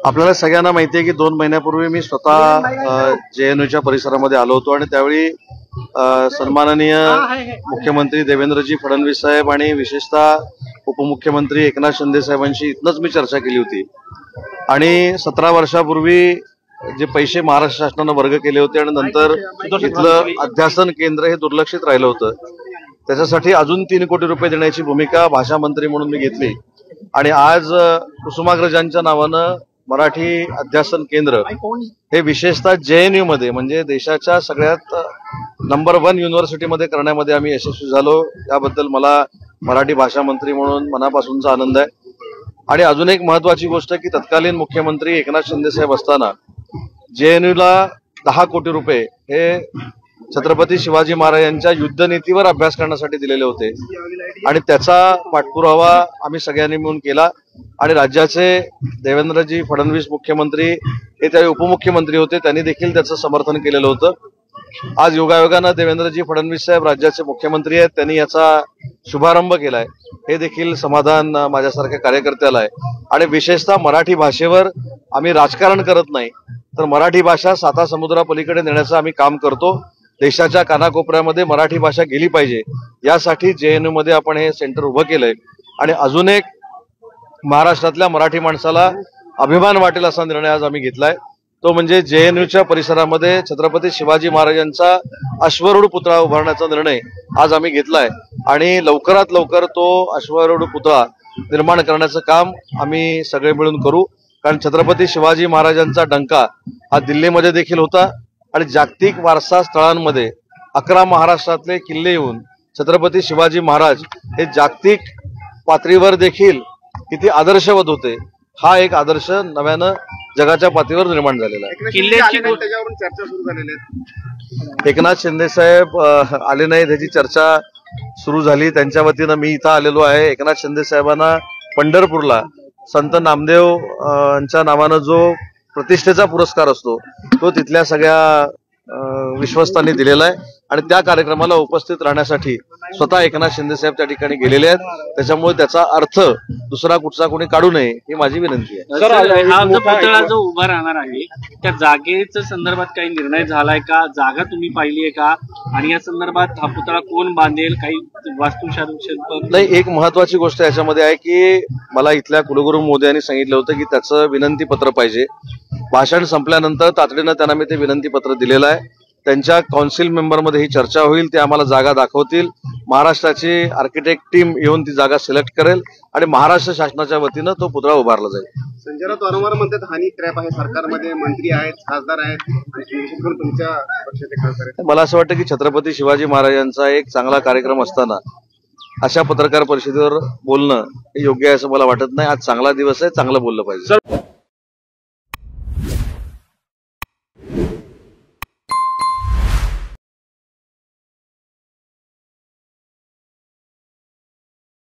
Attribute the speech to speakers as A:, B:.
A: आपल्याला सगळ्यांना माहिती आहे की 2 महिन्यापूर्वी मी स्वतः JNUच्या परिसरामध्ये आलो होतो आणि त्यावेळी सन्माननीय मुख्यमंत्री देवेंद्रजी फडणवीस साहेब आणि विशेषतः उपमुख्यमंत्री एकनाथ शिंदे साहेबांशी इथनच मी चर्चा केली होती। आणि 17 वर्षापूर्वी जे पैसे महाराष्ट्र शासनाने वर्ग केले होते आणि नंतर इथलं अध्यासन केंद्र हे दुर्लक्षित राहिलं होतं, त्याच्यासाठी अजून 3 कोटी रुपये देण्याची भूमिका भाषा मंत्री म्हणून मी घेतली। आणि आज कुसुमाग्रजांच्या नावानं मराठी अध्यासन केंद्र हे विशेषतः JNU मध्ये म्हणजे देशाच्या सगळ्यात नंबर 1 युनिव्हर्सिटीमध्ये करण्यामध्ये आम्ही यशस्वी झालो। याबद्दल मला मराठी भाषा मंत्री म्हणून मनापासूनचा आनंद आहे। आणि अजून एक महत्त्वाची गोष्ट की तत्कालीन मुख्यमंत्री एकनाथ शिंदे साहेब असताना JNUला 10 कोटी रुपये हे छत्रपती शिवाजी महाराजांच्या युद्धनीतीवर अभ्यास करण्यासाठी दिलेले होते आणि त्याचा पाठपुरावा आम्ही सगळ्यांनी मिळून केला। आणि राज्याचे देवेंद्रजी फडणवीस मुख्यमंत्री हे त्यावेळी उपमुख्यमंत्री होते, त्यांनी देखील त्याचं समर्थन केलेलं होतं। आज योगायोगानं देवेंद्रजी फडणवीस साहेब राज्याचे मुख्यमंत्री आहेत, त्यांनी याचा शुभारंभ केलाय, हे देखील समाधान माझ्यासारख्या कार्यकर्त्याला आहे। आणि विशेषतः मराठी भाषेवर आम्ही राजकारण करत नाही, तर मराठी भाषा 7 समुद्रापलीकडे नेण्याचं आम्ही काम करतो। देशाच्या कानाकोपऱ्यामध्ये मराठी भाषा गेली पाहिजे यासाठी JNU मध्ये आपण हे सेंटर उभं केलंय। आणि अजून एक महाराष्ट्रातल्या मराठी माणसाला अभिमान वाटेल असा निर्णय आज आम्ही घेतलाय, तो म्हणजे JNUच्या परिसरामध्ये छत्रपती शिवाजी महाराजांचा अश्वारूढ पुतळा उभारण्याचा निर्णय आज आम्ही घेतलाय। आणि लवकरात लवकर तो अश्वारूढ पुतळा निर्माण करण्याचं काम आम्ही सगळे मिळून करू, कारण छत्रपती शिवाजी महाराजांचा डंका हा दिल्लीमध्ये देखील होता आणि जागतिक वारसा स्थळांमध्ये 11 महाराष्ट्रातले किल्ले येऊन छत्रपती शिवाजी महाराज हे जागतिक पातळीवर देखील किती आदर्शवत होते, हा एक आदर्श नव्यानं जगाच्या पातळीवर निर्माण झालेला आहे।
B: त्याच्यावरून चर्चा सुरू झालेली आहे।
A: एकनाथ शिंदे साहेब आले नाहीत ह्याची चर्चा सुरू झाली, त्यांच्या वतीनं मी इथं आलेलो आहे। एकनाथ शिंदे साहेबांना पंढरपूरला संत नामदेव यांच्या नावानं जो प्रतिष्ठेचा पुरस्कार असतो तो तिथल्या सगळ्या विश्वस्तांनी दिलेला आहे आणि त्या कार्यक्रमाला उपस्थित राहण्यासाठी स्वतः एकनाथ शिंदे साहेब त्या ठिकाणी गेलेले आहेत। त्याच्यामुळे त्याचा अर्थ दुसरा कुठचा कोणी काढू नये ही माझी विनंती आहे।
C: हा जो पुतळा जो उभा राहणार आहे त्या जागेच्या संदर्भात काही निर्णय झालाय का? जागा तुम्ही पाहिली आहे का? आणि या संदर्भात हा पुतळा कोण बांधेल? काही वास्तुशास्त्र
A: नाही, एक महत्वाची गोष्ट याच्यामध्ये आहे की मला इथल्या कुलगुरू महोदयांनी सांगितलं होतं की त्याचं विनंती पत्र पाहिजे। भाषण संपल्यानंतर तातडीनं त्यांना मी ते विनंती पत्र दिलेलं आहे। त्यांच्या काउन्सिल मेंबरमध्ये ही चर्चा होईल, ते आम्हाला जागा दाखवतील, महाराष्ट्राची आर्किटेक्ट टीम येऊन ती जागा सिलेक्ट करेल आणि महाराष्ट्र शासनाच्या वतीनं तो पुतळा उभारला जाईल।
B: संजय राऊत वारंवार म्हणतात हानी ट्रॅप आहे, सरकारमध्ये मंत्री आहेत, खासदार आहेत, तुमच्या पक्षाचे खासदार आहेत।
A: मला असं वाटतं की छत्रपती शिवाजी महाराजांचा एक चांगला कार्यक्रम असताना अशा पत्रकार परिषदेवर बोलणं हे योग्य आहे असं मला वाटत नाही। आज चांगला दिवस आहे, चांगलं बोललं पाहिजे।